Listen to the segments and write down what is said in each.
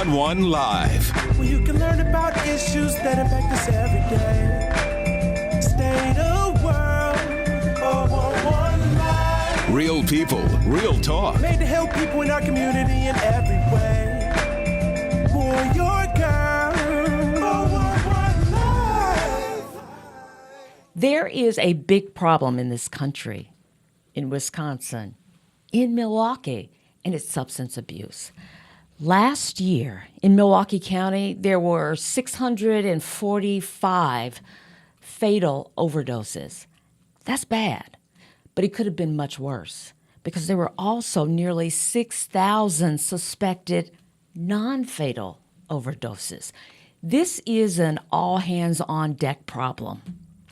411 Live. Where you can learn about issues that impact us every day. State of world, 411 Live. Real people, real talk. Made to help people in our community in every way. For your girl, 411 Live. There is a big problem in this country, in Wisconsin, in Milwaukee, and it's substance abuse. Last year in Milwaukee County, there were 645 fatal overdoses. That's bad, but it could have been much worse because there were also nearly 6,000 suspected non-fatal overdoses. This is an all-hands-on-deck problem.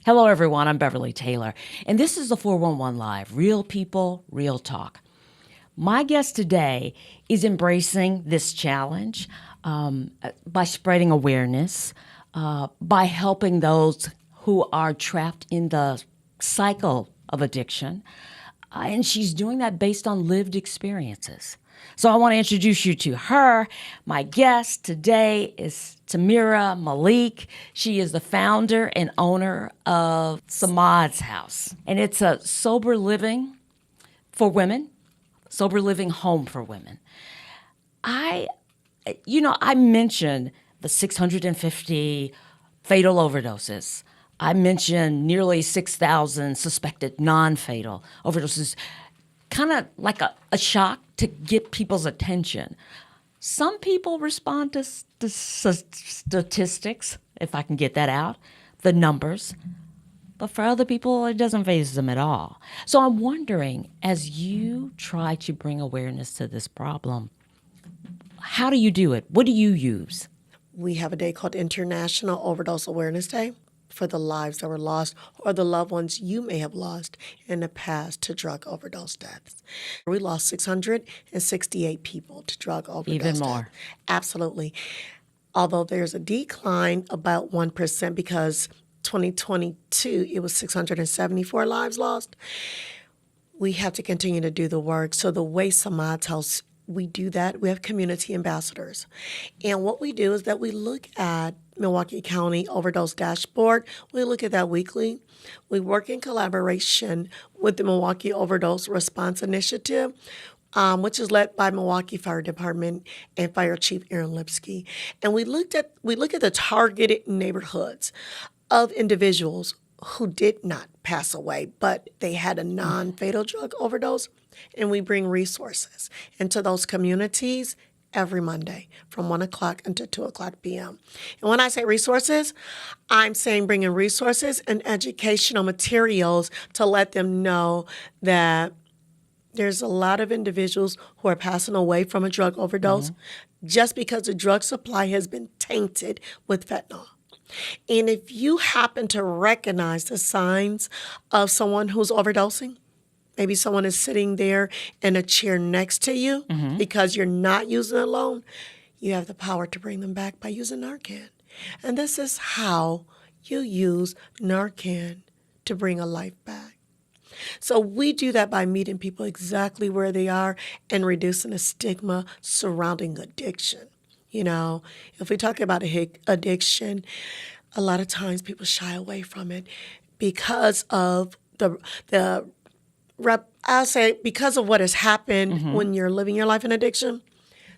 Hello, everyone. I'm Beverly Taylor, and this is the 411 Live, Real People, Real Talk. My guest today is embracing this challenge by spreading awareness, by helping those who are trapped in the cycle of addiction, and she's doing that based on lived experiences. So I want to introduce you to her. My guest today is Tahira Malik. She is the founder and owner of Samad's House, and it's a sober living for women. Sober living home for women. I mentioned the 650 fatal overdoses. I mentioned nearly 6,000 suspected non-fatal overdoses, kind of like a shock to get people's attention. Some people respond to statistics, if I can get that out, the numbers. But for other people, it doesn't faze them at all. So I'm wondering, as you try to bring awareness to this problem, how do you do it? What do you use? We have a day called International Overdose Awareness Day for the lives that were lost or the loved ones you may have lost in the past to drug overdose deaths. We lost 668 people to drug overdose Even deaths. more. Absolutely. Although there's a decline about 1% because 2022, it was 674 lives lost. We have to continue to do the work. So the way Samad's House, we do that, we have community ambassadors. And what we do is that we look at Milwaukee County Overdose Dashboard. We look at that weekly. We work in collaboration with the Milwaukee Overdose Response Initiative, which is led by Milwaukee Fire Department and Fire Chief Aaron Lipsky. And we look at the targeted neighborhoods of individuals who did not pass away, but they had a non-fatal drug overdose, and we bring resources into those communities every Monday from 1 o'clock until 2 o'clock p.m. And when I say resources, I'm saying bringing resources and educational materials to let them know that there's a lot of individuals who are passing away from a drug overdose just because the drug supply has been tainted with fentanyl. And if you happen to recognize the signs of someone who's overdosing, maybe someone is sitting there in a chair next to you because you're not using it alone, you have the power to bring them back by using Narcan. And this is how you use Narcan to bring a life back. So we do that by meeting people exactly where they are and reducing the stigma surrounding addiction. You know, if we talk about addiction, a lot of times people shy away from it because of because of what has happened when you're living your life in addiction.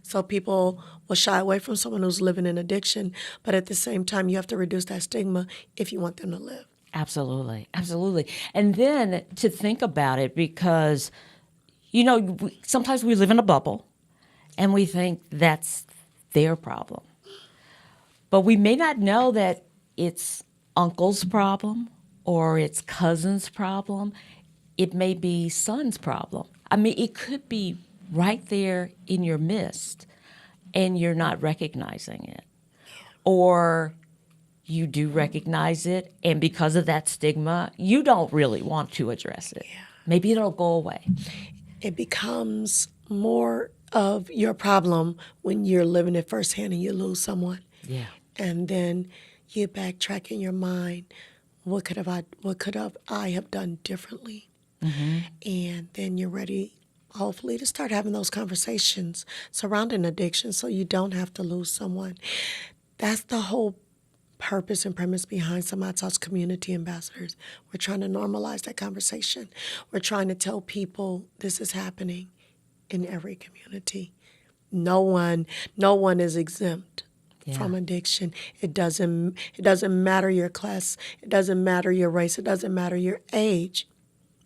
So people will shy away from someone who's living in addiction, but at the same time, you have to reduce that stigma if you want them to live. Absolutely, absolutely. And then to think about it, because, sometimes we live in a bubble and we think that's their problem. But we may not know that it's uncle's problem or it's cousin's problem. It may be son's problem. I mean, it could be right there in your midst and you're not recognizing it. Or you do recognize it, and because of that stigma, you don't really want to address it. Yeah. Maybe it'll go away. It becomes more of your problem when you're living it firsthand and you lose someone. Yeah. And then you backtrack in your mind, what could I have done differently? And then you're ready hopefully, to start having those conversations surrounding addiction so you don't have to lose someone. That's the whole purpose and premise behind Samata's community ambassadors. We're trying to normalize that conversation. We're trying to tell people this is happening in every community. No one is exempt from addiction. It doesn't matter your class. It doesn't matter your race. It doesn't matter your age.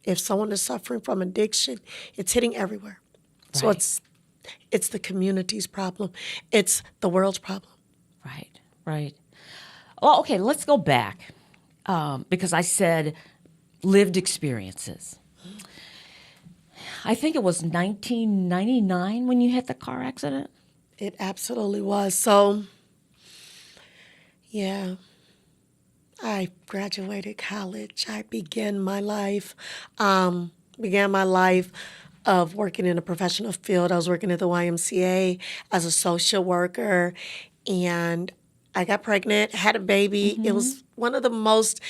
If someone is suffering from addiction, it's hitting everywhere. Right. So it's the community's problem. It's the world's problem. Right. Well, okay, let's go back because I said lived experiences. I think it was 1999 when you had the car accident. It absolutely was. So, yeah, I graduated college. I began my life of working in a professional field. I was working at the YMCA as a social worker, and I got pregnant, had a baby. Mm-hmm. It was one of the most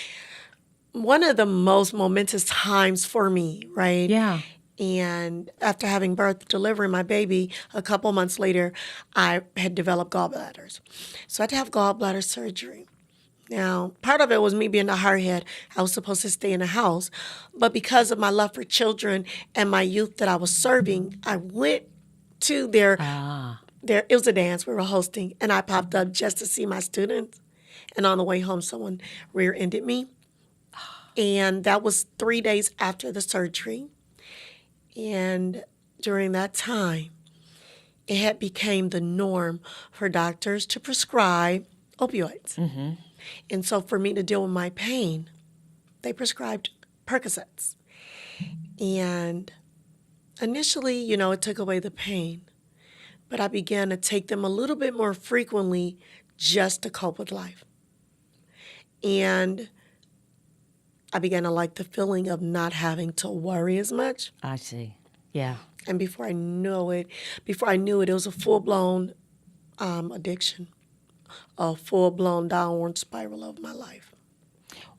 momentous times for me, right? Yeah. And after having birth, delivering my baby, a couple months later, I had developed gallbladders. So I had to have gallbladder surgery. Now, part of it was me being a hardhead. I was supposed to stay in the house. But because of my love for children and my youth that I was serving, I went to their it was a dance we were hosting, and I popped up just to see my students. And on the way home, someone rear-ended me. And that was 3 days after the surgery. And during that time, it had became the norm for doctors to prescribe opioids. Mm-hmm. And so for me to deal with my pain, they prescribed Percocets. And initially, it took away the pain. But I began to take them a little bit more frequently just to cope with life. And I began to like the feeling of not having to worry as much. I see. Yeah. And before I knew it, it was a full-blown addiction, a full-blown downward spiral of my life.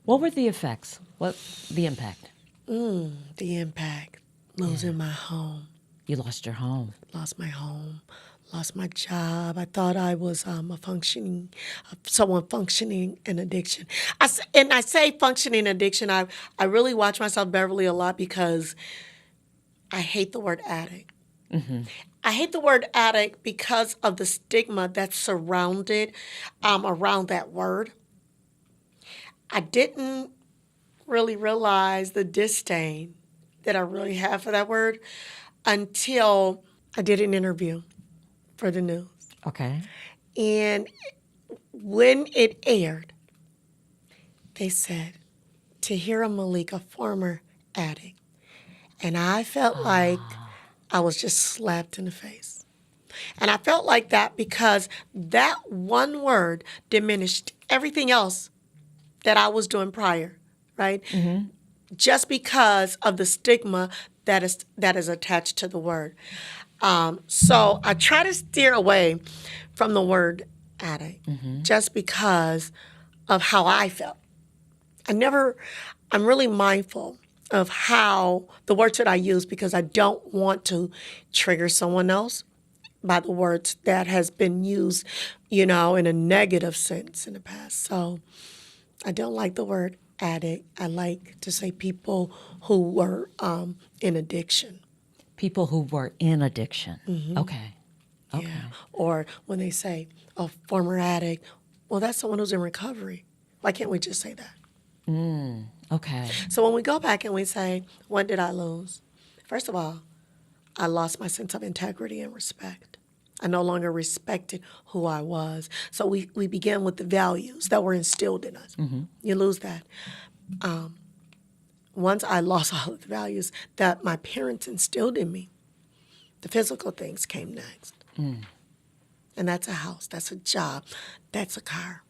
What were the effects? What the impact? The impact. Losing my home. You lost your home. Lost my home. Lost my job. I thought I was someone functioning in addiction. I say functioning addiction. I really watch myself, Beverly, a lot because I hate the word addict. Mm-hmm. I hate the word addict because of the stigma that's surrounded around that word. I didn't really realize the disdain that I really have for that word until I did an interview for the news. Okay. And when it aired, they said, Tahira Malik, a former addict. And I felt like I was just slapped in the face. And I felt like that because that one word diminished everything else that I was doing prior, right? Mm-hmm. Just because of the stigma that is attached to the word. So I try to steer away from the word addict just because of how I felt. I'm really mindful of how the words that I use because I don't want to trigger someone else by the words that has been used, in a negative sense in the past. So I don't like the word addict. I like to say people who were in addiction. People who were in addiction. Mm-hmm. Okay. Yeah. Or when they say a former addict, well, that's someone who's in recovery. Why can't we just say that? Okay. So when we go back and we say, what did I lose? First of all, I lost my sense of integrity and respect. I no longer respected who I was. So we began with the values that were instilled in us. Mm-hmm. You lose that. Once I lost all of the values that my parents instilled in me, the physical things came next. And that's a house, that's a job, that's a car.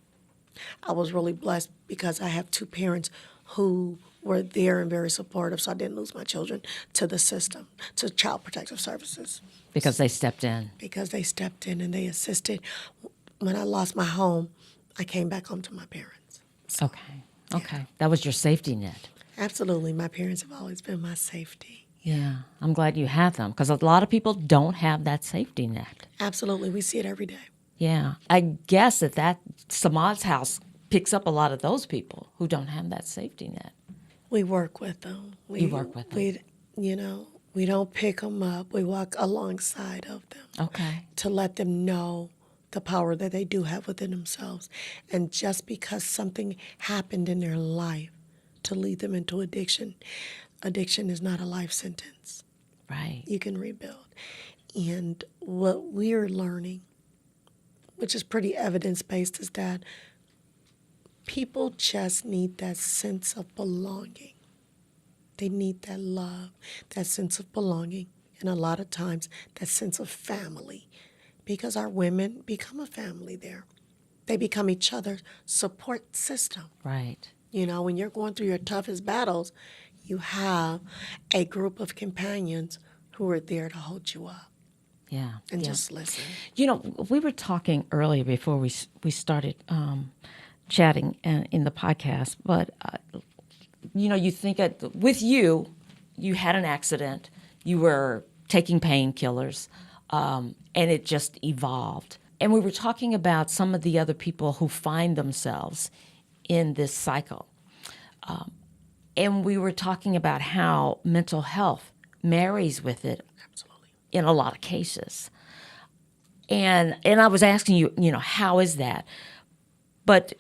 I was really blessed because I have two parents who were there and very supportive, so I didn't lose my children to the system, to Child Protective Services. Because they stepped in. Because they stepped in and they assisted. When I lost my home, I came back home to my parents. So, okay. That was your safety net. Absolutely. My parents have always been my safety. Yeah, I'm glad you have them because a lot of people don't have that safety net. Absolutely. We see it every day. Yeah, I guess that Samad's house picks up a lot of those people who don't have that safety net. We work with them. You work with them. We don't pick them up. We walk alongside of them. Okay. To let them know the power that they do have within themselves. And just because something happened in their life to lead them into addiction is not a life sentence. Right. You can rebuild. And what we're learning, which is pretty evidence-based, is that people just need that sense of belonging. They need that love, that sense of belonging, and a lot of times that sense of family, because our women become a family there. They become each other's support system. Right. You know, when you're going through your toughest battles, you have a group of companions who are there to hold you up. Yeah. And just listen. You know, we were talking earlier before we started chatting in the podcast, but, you think with you had an accident, you were taking painkillers, and it just evolved. And we were talking about some of the other people who find themselves in this cycle. And we were talking about how mental health marries with it. Absolutely. In a lot of cases. And I was asking you, how is that? But,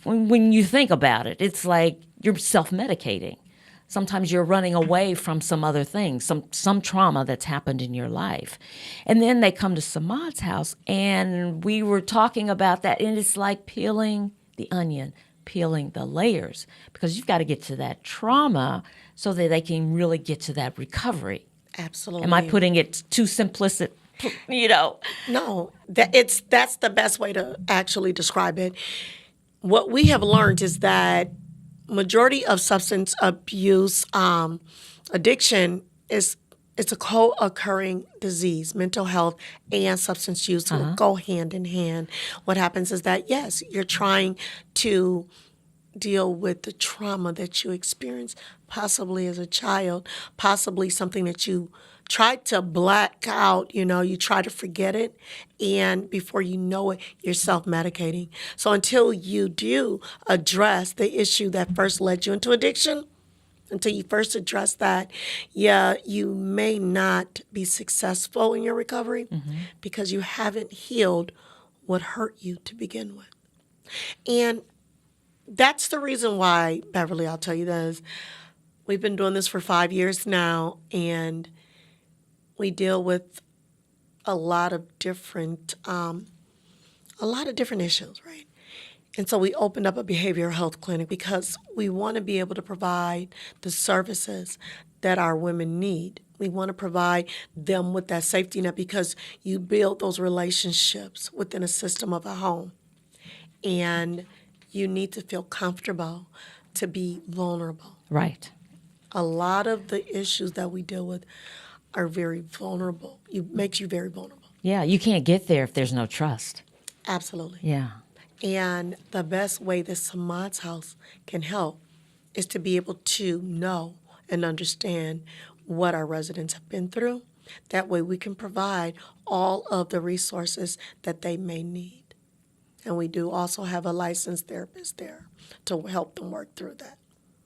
when you think about it, it's like you're self-medicating. Sometimes you're running away from some other thing, some trauma that's happened in your life. And then they come to Samad's house, and we were talking about that, and it's like peeling the onion, peeling the layers, because you've got to get to that trauma so that they can really get to that recovery. Absolutely. Am I putting it too simplistic? No, that's the best way to actually describe it. What we have learned is that majority of substance abuse addiction it's a co-occurring disease. Mental health and substance use will go hand in hand. What happens is that, yes, you're trying to deal with the trauma that you experienced, possibly as a child, possibly something that you tried to black out, you try to forget it, and before you know it, you're self-medicating. So until you do address the issue that first led you into addiction, until you first address that, you may not be successful in your recovery because you haven't healed what hurt you to begin with. And that's the reason why, Beverly, I'll tell you this. We've been doing this for 5 years now, and we deal with a lot of different issues, right? And so we opened up a behavioral health clinic because we want to be able to provide the services that our women need. We want to provide them with that safety net because you build those relationships within a system of a home. And you need to feel comfortable to be vulnerable. Right. A lot of the issues that we deal with are very vulnerable. It makes you very vulnerable. Yeah, you can't get there if there's no trust. Absolutely. Yeah. And the best way that Samad's house can help is to be able to know and understand what our residents have been through. That way we can provide all of the resources that they may need. And we do also have a licensed therapist there to help them work through that.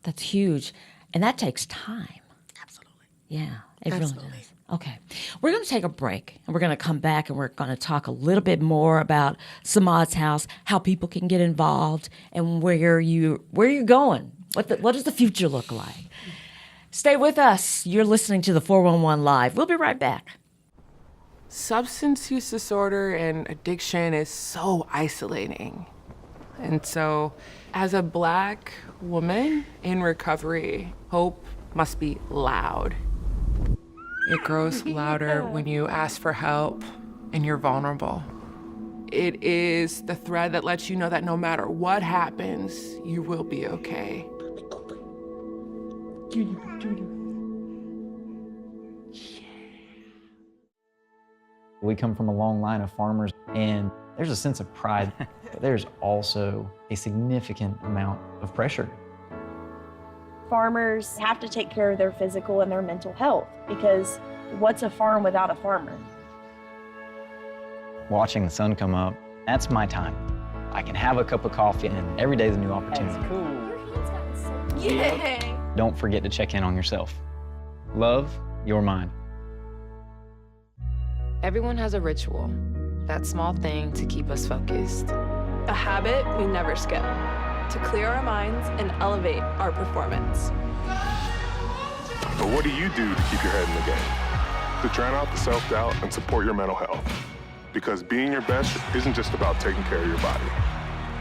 That's huge. And that takes time. Absolutely. Yeah, it Absolutely. really does. Okay. We're going to take a break, and we're going to come back, and we're going to talk a little bit more about Samad's house, how people can get involved, and where you're going. What does the future look like? Stay with us. You're listening to the 411 Live. We'll be right back. Substance use disorder and addiction is so isolating. And so, as a Black woman in recovery, hope must be loud. It grows louder when you ask for help and you're vulnerable. It is the thread that lets you know that no matter what happens, you will be okay. We come from a long line of farmers, and there's a sense of pride, but there's also a significant amount of pressure. Farmers have to take care of their physical and their mental health, because what's a farm without a farmer? Watching the sun come up, that's my time. I can have a cup of coffee, and every day's a new opportunity. That's cool. Yay! Don't forget to check in on yourself. Love your mind. Everyone has a ritual, that small thing to keep us focused. A habit we never skip, to clear our minds and elevate our performance. But what do you do to keep your head in the game? To drown out the self-doubt and support your mental health. Because being your best isn't just about taking care of your body.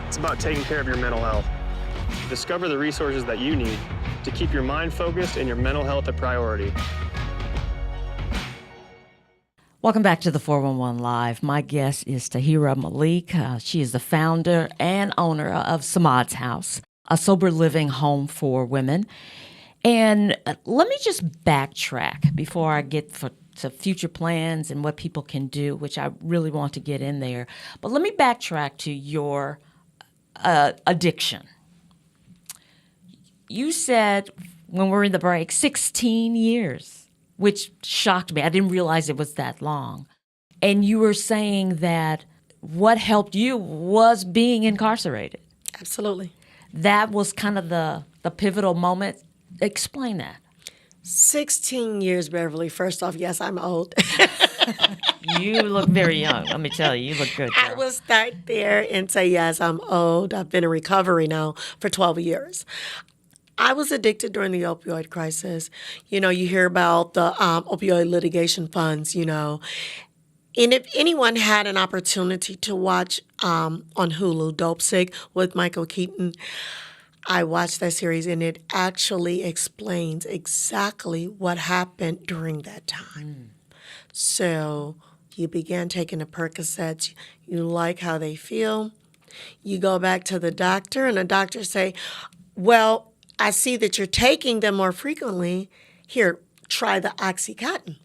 It's about taking care of your mental health. Discover the resources that you need to keep your mind focused and your mental health a priority. Welcome back to the 411 Live. My guest is Tahira Malik. She is the founder and owner of Samad's House, a sober living home for women. And let me just backtrack before I get to future plans and what people can do, which I really want to get in there. But let me backtrack to your addiction. You said when we were in the break, 16 years, which shocked me. I didn't realize it was that long. And you were saying that what helped you was being incarcerated. Absolutely. That was kind of the pivotal moment. Explain that. 16 years, Beverly. First off, yes, I'm old. You look very young. Let me tell you, you look good, girl. I will start there and say, yes, I'm old. I've been in recovery now for 12 years. I was addicted during the opioid crisis. You know, you hear about the opioid litigation funds, you know. And if anyone had an opportunity to watch on Hulu, Dope Sick with Michael Keaton, I watched that series, and it actually explains exactly what happened during that time. So you began taking the Percocets. You like how they feel. You go back to the doctor, and the doctor say, well, I see that you're taking them more frequently. Here, try the Oxycontin.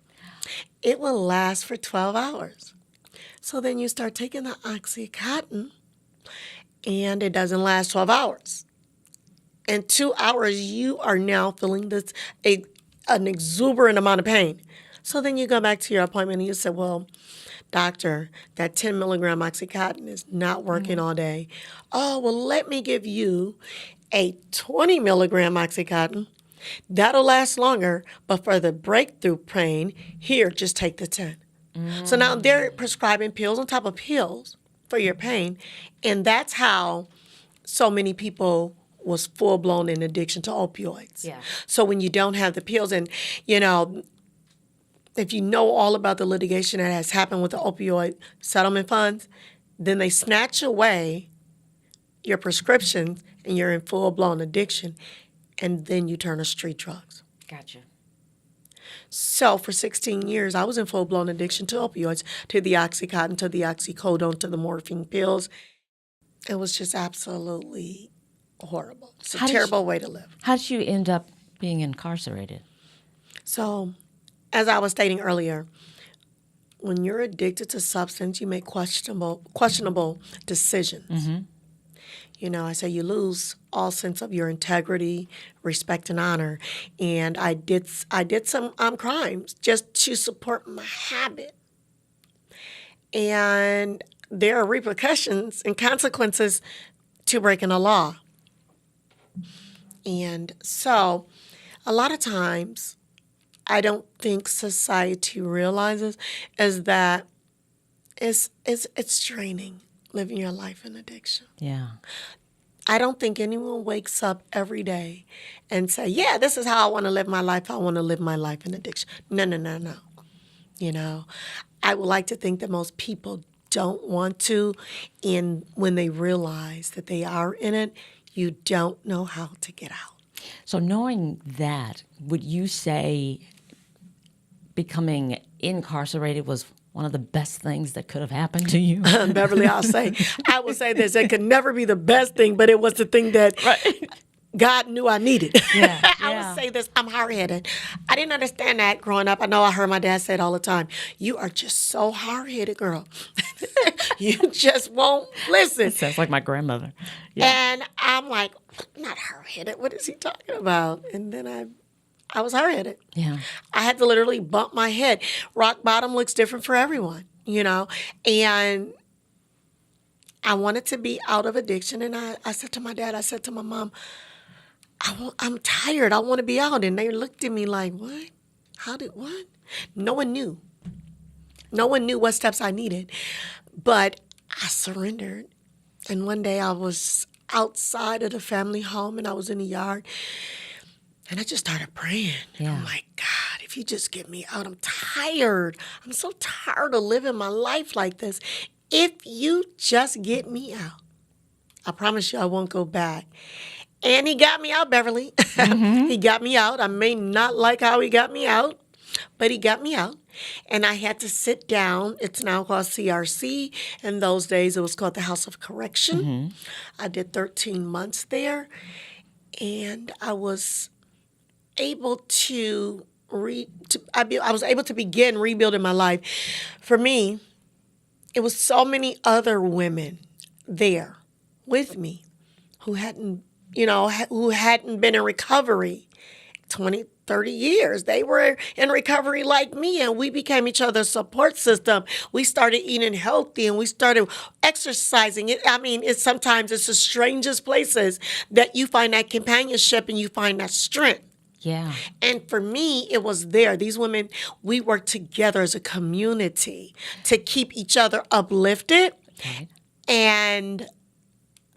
It will last for 12 hours. So then you start taking the Oxycontin, and it doesn't last 12 hours. In 2 hours, you are now feeling this an exuberant amount of pain. So then you go back to your appointment and you say, well, doctor, that 10 milligram Oxycontin is not working all day. Oh, well, let me give you a 20 milligram Oxycontin. That'll last longer, but for the breakthrough pain, here, just take the 10. So now they're prescribing pills on top of pills for your pain, and that's how so many people was full-blown in addiction to opioids. Yeah. So when you don't have the pills, and, you know, if you know all about the litigation that has happened with the opioid settlement funds, then they snatch away your prescriptions and you're in full-blown addiction, and then you turn to street drugs. Gotcha. So for 16 years, I was in full-blown addiction to opioids, to the Oxycontin, to the oxycodone, to the morphine pills. It was just absolutely horrible. It's a terrible way to live. How did you end up being incarcerated? So, as I was stating earlier, when you're addicted to substance, you make questionable decisions. You know, I say you lose all sense of your integrity, respect, and honor. And I did some crimes just to support my habit. And there are repercussions and consequences to breaking a law. And so, a lot of times, I don't think society realizes is that it's draining living your life in addiction. Yeah. I don't think anyone wakes up every day and say, yeah, this is how I want to live my life. I want to live my life in addiction. No. You know, I would like to think that most people don't want to, and when they realize that they are in it, you don't know how to get out. So knowing that, would you say becoming incarcerated was one of the best things that could have happened to you? Beverly, I will say this. It could never be the best thing, but it was the thing that God knew I needed. Yeah, I yeah. would say this, I'm hard-headed. I didn't understand that growing up. I know I heard my dad say it all the time. You are just so hard-headed, girl. You just won't listen. Sounds like my grandmother. Yeah. And I'm like, not hard-headed. What is he talking about? And then I was hard-headed. Yeah. I had to literally bump my head. Rock bottom looks different for everyone, you know? And I wanted to be out of addiction. And I said to my dad, I said to my mom, I'm tired. I want to be out. And they looked at me like, what? What? No one knew. No one knew what steps I needed. But I surrendered. And one day I was outside of the family home and I was in the yard. And I just started praying. Yeah. I'm like, God, if you just get me out, I'm tired. I'm so tired of living my life like this. If you just get me out, I promise you I won't go back. And he got me out, Beverly. Mm-hmm. He got me out. I may not like how he got me out, but he got me out. And I had to sit down. It's now called CRC. In those days, it was called the House of Correction. Mm-hmm. I did 13 months there. And I was able to I was able to begin rebuilding my life. For me, it was so many other women there with me who hadn't been in recovery 20, 30 years. They were in recovery like me, and we became each other's support system. We started eating healthy, and we started exercising. Sometimes it's the strangest places that you find that companionship and you find that strength. Yeah. And for me, it was there. These women, we worked together as a community to keep each other uplifted. Right. And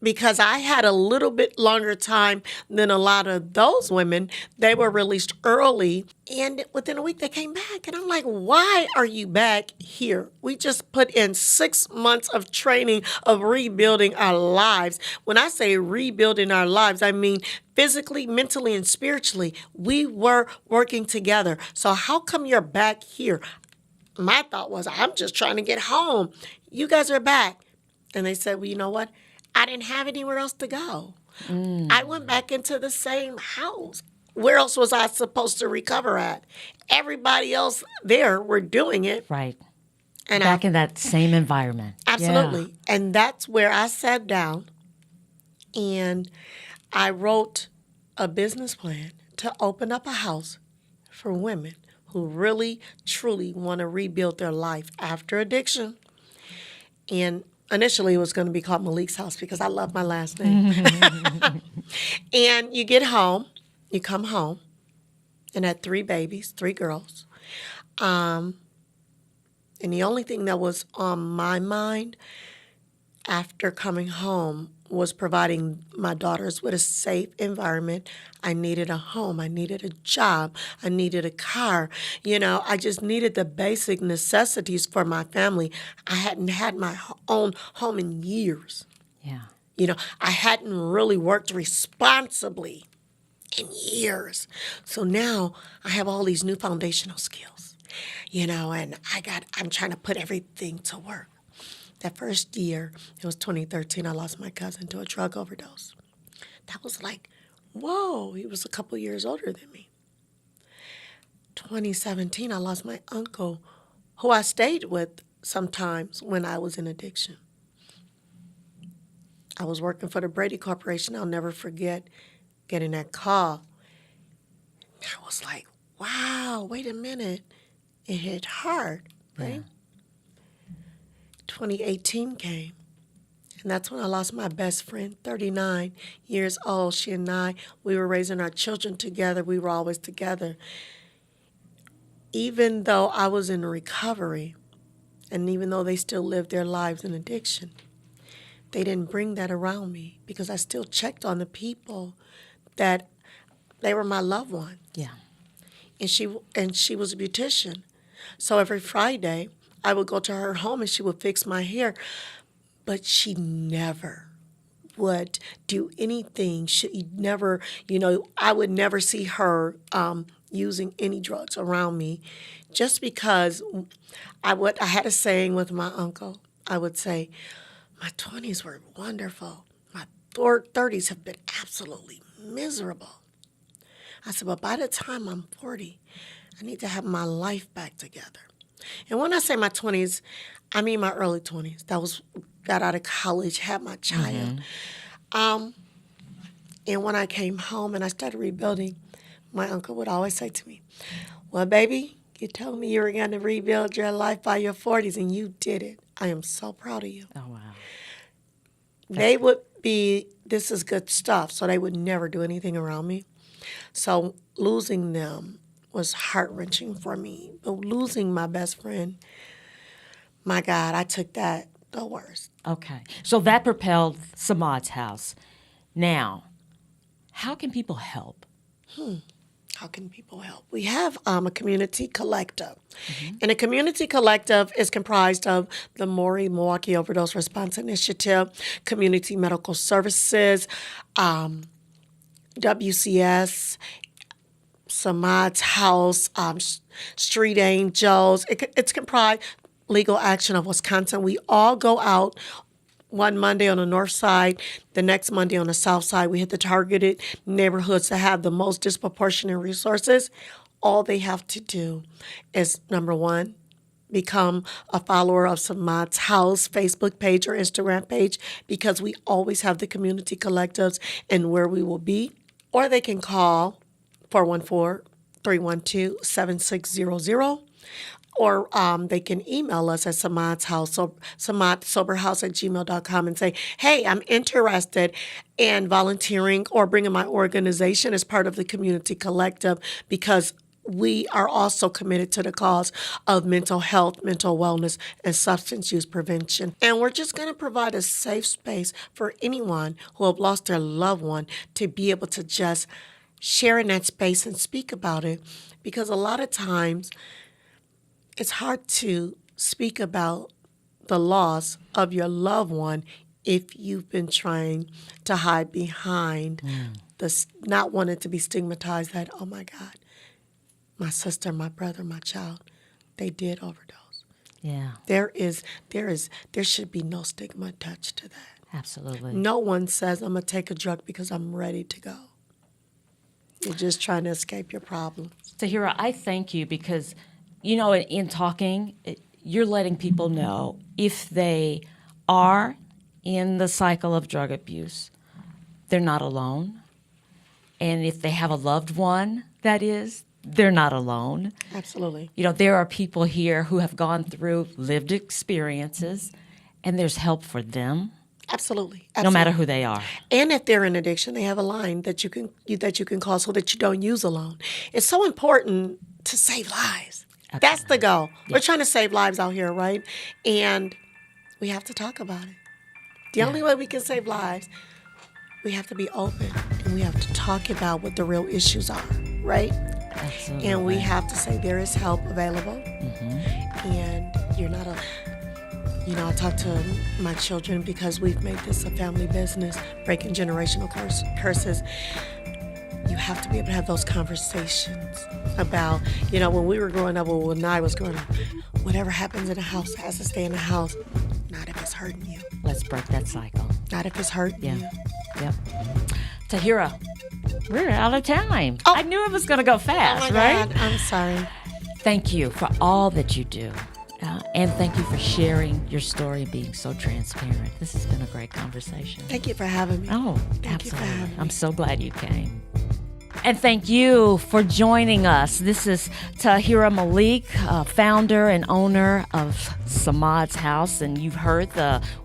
because I had a little bit longer time than a lot of those women, they were released early. And within a week, they came back. And I'm like, why are you back here? We just put in 6 months of training of rebuilding our lives. When I say rebuilding our lives, I mean physically, mentally, and spiritually. We were working together. So how come you're back here? My thought was, I'm just trying to get home. You guys are back. And they said, well, you know what? I didn't have anywhere else to go. I went back into the same house. Where else was I supposed to recover at? Everybody else there were doing it. Right. And back in that same environment. Absolutely. Yeah. And that's where I sat down and I wrote a business plan to open up a house for women who really, truly want to rebuild their life after addiction. And initially, it was going to be called Malik's House because I love my last name. And you get home, you come home, and had 3 babies, 3 girls. And the only thing that was on my mind after coming home was providing my daughters with a safe environment. I needed a home. I needed a job. I needed a car. I just needed the basic necessities for my family. I hadn't had my own home in years. Yeah. I hadn't really worked responsibly in years. So now I have all these new foundational skills, and I'm trying to put everything to work. That first year, it was 2013, I lost my cousin to a drug overdose. That was like, whoa, he was a couple years older than me. 2017, I lost my uncle, who I stayed with sometimes when I was in addiction. I was working for the Brady Corporation. I'll never forget getting that call. I was like, wow, wait a minute. It hit hard, right? Yeah. 2018 came, and that's when I lost my best friend, 39 years old. She and I, we were raising our children together. We were always together. Even though I was in recovery, and even though they still lived their lives in addiction, they didn't bring that around me because I still checked on the people that they were my loved ones. Yeah. And she was a beautician. So every Friday, I would go to her home and she would fix my hair, but she never would do anything. She never, I would never see her using any drugs around me, just because I had a saying with my uncle. I would say, my 20s were wonderful. My 30s have been absolutely miserable. I said, but by the time I'm 40, I need to have my life back together. And when I say my 20s, I mean my early 20s. Got out of college, had my child. And when I came home and I started rebuilding, my uncle would always say to me, well, baby, you told me you were going to rebuild your life by your 40s, and you did it. I am so proud of you. Oh, wow. They would be, this is good stuff, so they would never do anything around me. So losing them was heart-wrenching for me. But losing my best friend, my God, I took that the worst. Okay. So that propelled Samad's House. Now, how can people help? How can people help? We have a community collective. And a community collective is comprised of the Milwaukee Overdose Response Initiative, Community Medical Services, WCS, Samad's House, Street Angels. It's comprised Legal Action of Wisconsin. We all go out one Monday on the north side, the next Monday on the south side. We hit the targeted neighborhoods that have the most disproportionate resources. All they have to do is, number one, become a follower of Samad's House Facebook page or Instagram page, because we always have the community collectives and where we will be. Or they can call 414-312-7600. Or they can email us at Samad's House, samadsoberhouse@gmail.com, and say, hey, I'm interested in volunteering or bringing my organization as part of the community collective, because we are also committed to the cause of mental health, mental wellness, and substance use prevention. And we're just going to provide a safe space for anyone who have lost their loved one to be able to just share in that space and speak about it, because a lot of times it's hard to speak about the loss of your loved one if you've been trying to hide behind not wanting to be stigmatized that, oh my God, my sister, my brother, my child, they did overdose. Yeah. There should be no stigma attached to that. Absolutely. No one says, I'm going to take a drug because I'm ready to go. You're just trying to escape your problems. Tahira, I thank you because, you know, in talking, you're letting people know if they are in the cycle of drug abuse, they're not alone. And if they have a loved one, that is, they're not alone. Absolutely. You know, there are people here who have gone through lived experiences, and there's help for them. Absolutely. No matter who they are. And if they're in addiction, they have a line that you can call so that you don't use alone. It's so important to save lives. Absolutely. That's the goal. Yeah. We're trying to save lives out here, right? And we have to talk about it. The only way we can save lives, we have to be open and we have to talk about what the real issues are, right? Absolutely. And we have to say there is help available. And you're not I talk to my children because we've made this a family business, breaking generational curses. You have to be able to have those conversations about, when we were growing up, or when I was growing up, whatever happens in the house has to stay in the house, not if it's hurting you. Let's break that cycle. Not if it's hurting you. Yep. Tahira, we're out of time. Oh. I knew it was going to go fast, right? God, I'm sorry. Thank you for all that you do. And thank you for sharing your story and being so transparent. This has been a great conversation. Thank you for having me. Oh, Thank you for absolutely. having me. I'm so glad you came. And thank you for joining us. This is Tahira Malik, founder and owner of Samad's House, and you've heard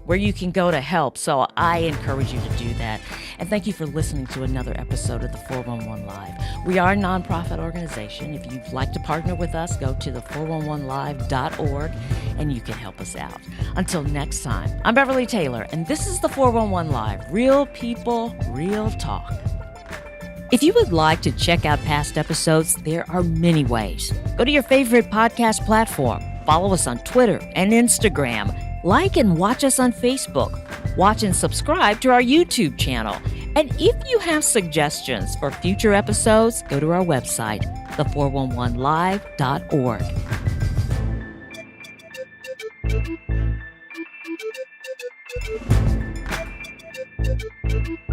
where you can go to help, so I encourage you to do that. And thank you for listening to another episode of the 411 Live. We are a nonprofit organization. If you'd like to partner with us, go to the 411live.org, and you can help us out. Until next time, I'm Beverly Taylor, and this is the 411 Live. Real people, real talk. If you would like to check out past episodes, there are many ways. Go to your favorite podcast platform. Follow us on Twitter and Instagram. Like and watch us on Facebook. Watch and subscribe to our YouTube channel. And if you have suggestions for future episodes, go to our website, the411live.org.